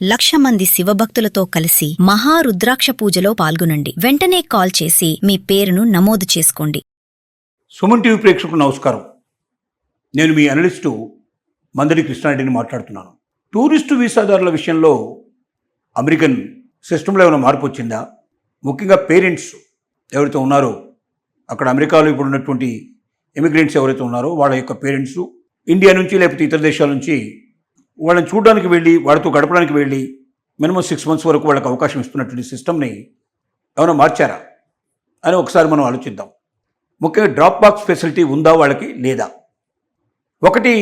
1,00,000 మంది శివభక్తులతో కలిసి మహారుద్రాక్ష పూజలో పాల్గొనండి. వెంటనే కాల్ చేసి మీ పేరును నమోదు చేసుకోండి. సుమన్ టీవీ ప్రేక్షకులకు నమస్కారం. నేను మీ అనలిస్టు మందడి కృష్ణారెడ్డిని మాట్లాడుతున్నాను. టూరిస్టు వీసాదారుల విషయంలో అమెరికన్ సిస్టంలో ఏమైనా మార్పు వచ్చిందా? ముఖ్యంగా పేరెంట్స్ ఎవరైతే ఉన్నారో, అక్కడ అమెరికాలో ఇప్పుడు ఉన్నటువంటి ఇమిగ్రెంట్స్ ఎవరైతే ఉన్నారో వాళ్ళ యొక్క పేరెంట్స్ ఇండియా నుంచి లేకపోతే ఇతర దేశాల నుంచి వాళ్ళని చూడడానికి వెళ్ళి వాళ్ళతో గడపడానికి వెళ్ళి మినిమం 6 months వరకు వాళ్ళకి అవకాశం ఇస్తున్నటువంటి సిస్టమ్ని ఏమైనా మార్చారా అని ఒకసారి మనం ఆలోచిద్దాం. ముఖ్యంగా డ్రాప్ బాక్స్ ఫెసిలిటీ ఉందా వాళ్ళకి లేదా? ఒకటి,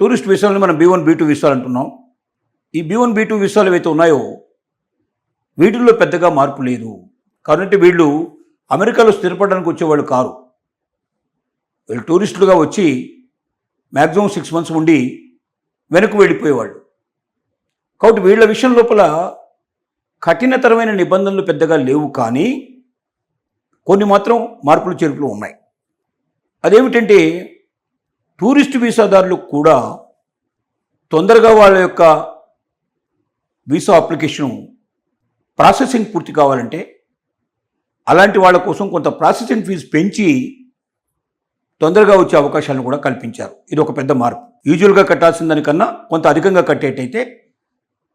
టూరిస్ట్ వీసాలను మనం B1 B2 వీసాలు అంటున్నాం. ఈ B1 B2 వీసాలు ఏవైతే ఉన్నాయో వీటిల్లో పెద్దగా మార్పు లేదు. కాబట్టి వీళ్ళు అమెరికాలో స్థిరపడడానికి వచ్చేవాళ్ళు కారు. వీళ్ళు టూరిస్టులుగా వచ్చి మ్యాక్సిమం 6 months ఉండి వెనక్కి వెళ్ళిపోయేవాళ్ళు. కాబట్టి వీళ్ళ విషయం లోపల కఠినతరమైన నిబంధనలు పెద్దగా లేవు, కానీ కొన్ని మాత్రం మార్పులు చేర్పులు ఉన్నాయి. అదేమిటంటే, టూరిస్ట్ వీసాదారులు కూడా తొందరగా వాళ్ళ యొక్క వీసా అప్లికేషన్ ప్రాసెసింగ్ పూర్తి కావాలంటే అలాంటి వాళ్ళ కోసం కొంత ప్రాసెసింగ్ ఫీజు పెంచి తొందరగా వచ్చే అవకాశాలను కూడా కల్పించారు. ఇది ఒక పెద్ద మార్పు. యూజువల్గా కట్టాల్సిన దానికన్నా కొంత అధికంగా కట్టేటైతే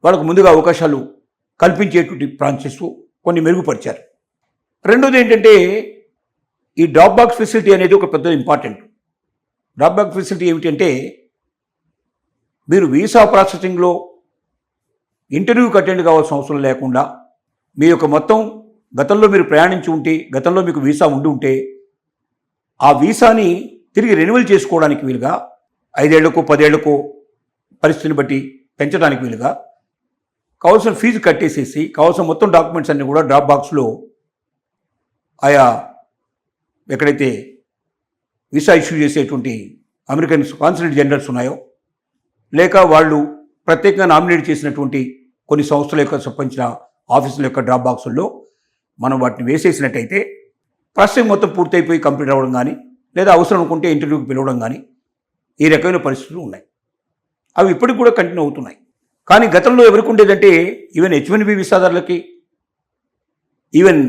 వాళ్ళకు ముందుగా అవకాశాలు కల్పించేటువంటి ప్రాసెస్ కొన్ని మెరుగుపరిచారు. రెండోది ఏంటంటే, ఈ డ్రాప్ బాక్స్ ఫెసిలిటీ అనేది ఒక పెద్ద ఇంపార్టెంట్. డ్రాప్ బాక్స్ ఫెసిలిటీ ఏమిటంటే, మీరు వీసా ప్రాసెసింగ్లో ఇంటర్వ్యూకి అటెండ్ కావాల్సిన అవసరం లేకుండా మీ యొక్క మొత్తం గతంలో మీరు ప్రయాణించి ఉంటే, గతంలో మీకు వీసా ఉండి ఉంటే ఆ వీసాని తిరిగి రెన్యువల్ చేసుకోవడానికి వీలుగా 5 ఏళ్లకో 10 ఏళ్లకో పరిస్థితిని బట్టి పెంచడానికి వీలుగా కావాల్సిన ఫీజు కట్టేసేసి కావాల్సిన మొత్తం డాక్యుమెంట్స్ అన్నీ కూడా డ్రాప్ బాక్స్లో ఆయా ఎక్కడైతే వీసా ఇష్యూ చేసేటువంటి అమెరికన్ కాన్సులేట్ జనరల్స్ ఉన్నాయో, లేక వాళ్ళు ప్రత్యేకంగా నామినేట్ చేసినటువంటి కొన్ని సంస్థల యొక్క సంబంధించిన ఆఫీసుల యొక్క డ్రాప్ బాక్సుల్లో మనం వాటిని వేసేసినట్టయితే ప్రాసెసింగ్ మొత్తం పూర్తయిపోయి కంప్లీట్ అవ్వడం కానీ, లేదా అవసరం అనుకుంటే ఇంటర్వ్యూకి పిలవడం కానీ, ఈ రకమైన పరిస్థితులు ఉన్నాయి. అవి ఇప్పటికి కూడా కంటిన్యూ అవుతున్నాయి. కానీ గతంలో ఎవరికి ఉండేదంటే, ఈవెన్ H1B వీసాదారులకి, ఈవెన్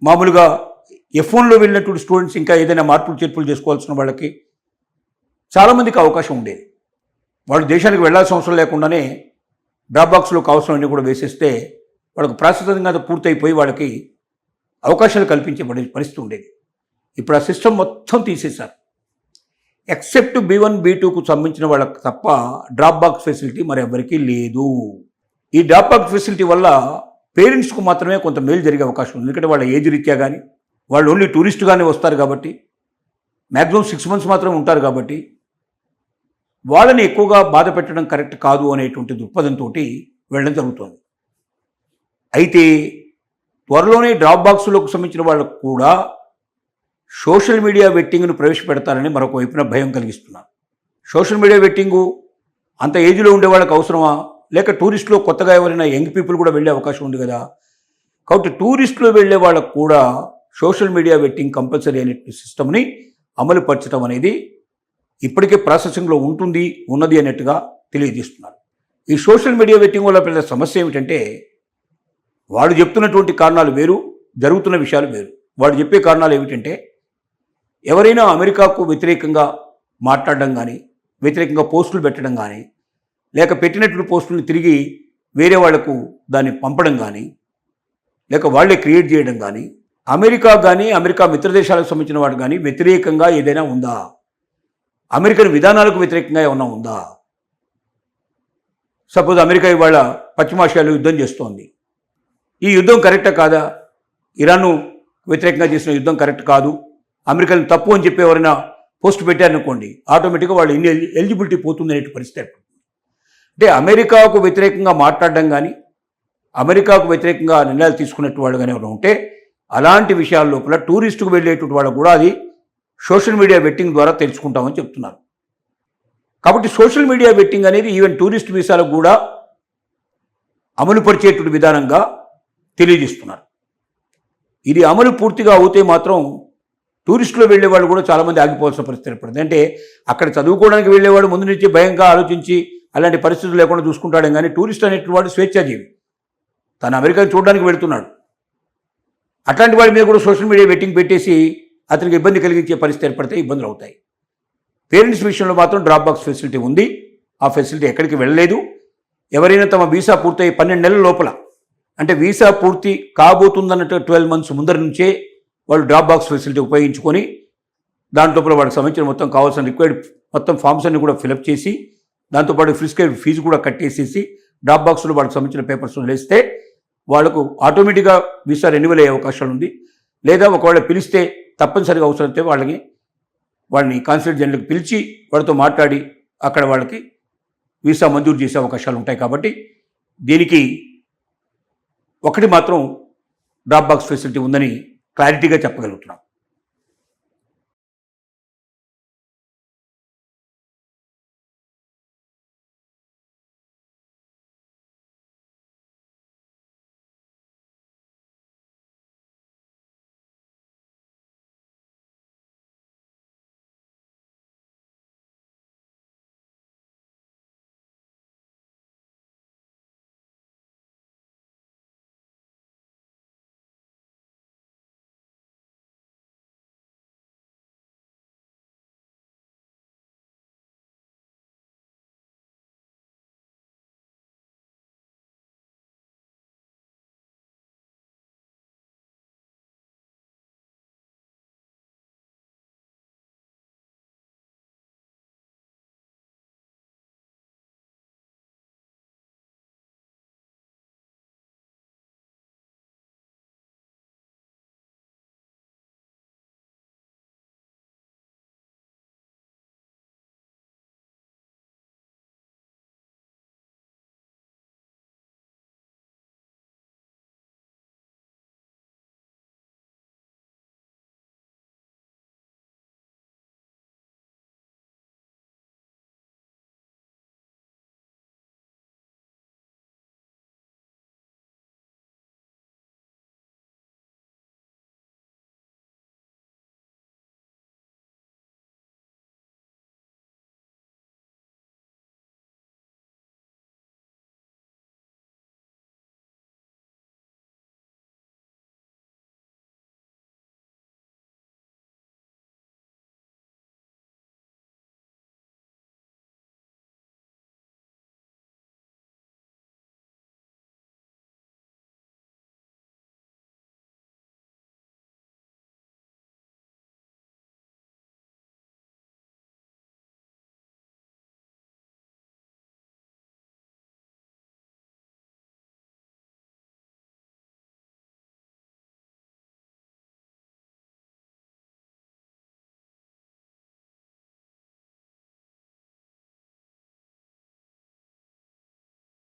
మామూలుగా F1లో వెళ్ళినటువంటి స్టూడెంట్స్ ఇంకా ఏదైనా మార్పులు చేర్పులు చేసుకోవాల్సిన వాళ్ళకి చాలామందికి అవకాశం ఉండేది. వాళ్ళు దేశానికి వెళ్ళాల్సిన అవసరం లేకుండానే డ్రాప్ బాక్స్లో కావాల్సినవన్నీ కూడా వేసేస్తే వాళ్ళకు ప్రాసెసింగ్ అంతా పూర్తయిపోయి వాళ్ళకి అవకాశాలు కల్పించే పరిస్థితి ఉండేది. ఇప్పుడు ఆ సిస్టమ్ మొత్తం తీసేశారు. ఎక్సెప్ట్ B1 B2కు సంబంధించిన వాళ్ళకి తప్ప డ్రాప్ బాక్స్ ఫెసిలిటీ మరి ఎవరికీ లేదు. ఈ డ్రాప్ బాక్స్ ఫెసిలిటీ వల్ల పేరెంట్స్కు మాత్రమే కొంత మేలు జరిగే అవకాశం ఉంది. ఎందుకంటే వాళ్ళ ఏజ్ రీత్యా కానీ, వాళ్ళు ఓన్లీ టూరిస్టుగానే వస్తారు కాబట్టి, మ్యాక్సిమం 6 months మాత్రమే ఉంటారు కాబట్టి వాళ్ళని ఎక్కువగా బాధ పెట్టడం కరెక్ట్ కాదు అనేటువంటి దృక్పథంతో వెళ్ళడం జరుగుతుంది. అయితే త్వరలోనే డ్రాప్ బాక్సులకు సంబంధించిన వాళ్ళకు కూడా సోషల్ మీడియా వెట్టింగ్ను ప్రవేశపెడతారని మరొక వైపున భయం కలిగిస్తున్నారు. సోషల్ మీడియా వెట్టింగు అంత ఏజ్లో ఉండే వాళ్ళకి అవసరమా? లేక టూరిస్టులో కొత్తగా ఎవరైనా యంగ్ పీపుల్ కూడా వెళ్ళే అవకాశం ఉంది కదా. కాబట్టి టూరిస్టులో వెళ్ళే వాళ్ళకు కూడా సోషల్ మీడియా వెట్టింగ్ కంపల్సరీ అనే సిస్టమ్ని అమలు పరచడం అనేది ఇప్పటికే ప్రాసెసింగ్లో ఉన్నది అన్నట్టుగా తెలియజేస్తున్నారు. ఈ సోషల్ మీడియా వెట్టింగ్ వల్ల పెద్ద సమస్య ఏమిటంటే, వాడు చెప్తున్నటువంటి కారణాలు వేరు, జరుగుతున్న విషయాలు వేరు. వాడు చెప్పే కారణాలు ఏమిటంటే, ఎవరైనా అమెరికాకు వ్యతిరేకంగా మాట్లాడడం కానీ, వ్యతిరేకంగా పోస్టులు పెట్టడం కానీ, లేక పెట్టినటువంటి పోస్టులను తిరిగి వేరే వాళ్లకు దాన్ని పంపడం కానీ, లేక వాళ్లే క్రియేట్ చేయడం కానీ, అమెరికా కానీ అమెరికా మిత్ర దేశాలకు సంబంధించిన వాడు కానీ వ్యతిరేకంగా ఏదైనా ఉందా? అమెరికన్ విధానాలకు వ్యతిరేకంగా ఏమన్నా ఉందా? సపోజ్ అమెరికా ఇవాళ పశ్చిమాసియాలో యుద్ధం చేస్తోంది. ఈ యుద్ధం కరెక్టా కాదా? ఇరాన్ను వ్యతిరేకంగా చేసిన యుద్ధం కరెక్ట్ కాదు, అమెరికన్ తప్పు అని చెప్పి ఎవరైనా పోస్ట్ పెట్టారనుకోండి, ఆటోమేటిక్గా వాళ్ళు ఎలిజిబిలిటీ పోతుంది అనే పరిస్థితి. అంటే అమెరికాకు వ్యతిరేకంగా మాట్లాడడం కానీ, అమెరికాకు వ్యతిరేకంగా నిర్ణయాలు తీసుకున్నట్టు వాళ్ళు కానీ ఎవరైనా ఉంటే అలాంటి విషయాల లోపల టూరిస్టుకు వెళ్ళేటువంటి వాళ్ళు కూడా అది సోషల్ మీడియా వెట్టింగ్ ద్వారా తెలుసుకుంటామని చెప్తున్నారు. కాబట్టి సోషల్ మీడియా వెట్టింగ్ అనేది ఈవెన్ టూరిస్ట్ వీసాలకు కూడా అమలు పరిచేటువంటి విధానంగా తెలియజేస్తున్నారు. ఇది అమలు పూర్తిగా అవుతే మాత్రం టూరిస్టులు వెళ్ళేవాళ్ళు కూడా చాలామంది ఆగిపోవాల్సిన పరిస్థితి ఏర్పడుతుంది. అంటే అక్కడ చదువుకోవడానికి వెళ్ళేవాడు ముందు నుంచి భయంగా ఆలోచించి అలాంటి పరిస్థితులు లేకుండా చూసుకుంటాడే కానీ టూరిస్ట్ అనేటువంటి వాడు స్వేచ్ఛాజీవి. తను అమెరికాని చూడడానికి వెళుతున్నాడు. అట్లాంటి వాడి మీద కూడా సోషల్ మీడియా వెట్టింగ్ పెట్టేసి అతనికి ఇబ్బంది కలిగించే పరిస్థితి ఏర్పడితే ఇబ్బందులు అవుతాయి. పేరెంట్స్ విషయంలో మాత్రం డ్రాప్ బాక్స్ ఫెసిలిటీ ఉంది. ఆ ఫెసిలిటీ ఎక్కడికి వెళ్ళలేదు. ఎవరైనా తమ వీసా పూర్తయి 12 నెలల లోపల, అంటే వీసా పూర్తి కాబోతుందన్నట్టు 12 months ముందర నుంచే వాళ్ళు డ్రాప్ బాక్స్ ఫెసిలిటీ ఉపయోగించుకొని దాంట్లో వాళ్ళకి సంబంధించిన మొత్తం కావాల్సిన రిక్వైర్డ్ మొత్తం ఫామ్స్ అన్ని కూడా ఫిలప్ చేసి దాంతోపాటు ప్రిస్క్రైబ్ ఫీజు కూడా కట్టేసేసి డ్రాప్ బాక్స్లో వాళ్ళకి సంబంధించిన పేపర్స్ వదిలేస్తే వాళ్ళకు ఆటోమేటిక్గా వీసా రెన్యువల్ అయ్యే అవకాశాలు ఉంది. లేదా ఒకవేళ పిలిస్తే తప్పనిసరిగా అవసరమైతే వాళ్ళని కాన్సులేట్ జనరల్కి పిలిచి వాళ్ళతో మాట్లాడి అక్కడ వాళ్ళకి వీసా మంజూరు చేసే అవకాశాలు ఉంటాయి. కాబట్టి దీనికి ఒకటి మాత్రం డ్రాప్ బాక్స్ ఫెసిలిటీ ఉందని క్లారిటీగా చెప్పగలుగుతున్నాం.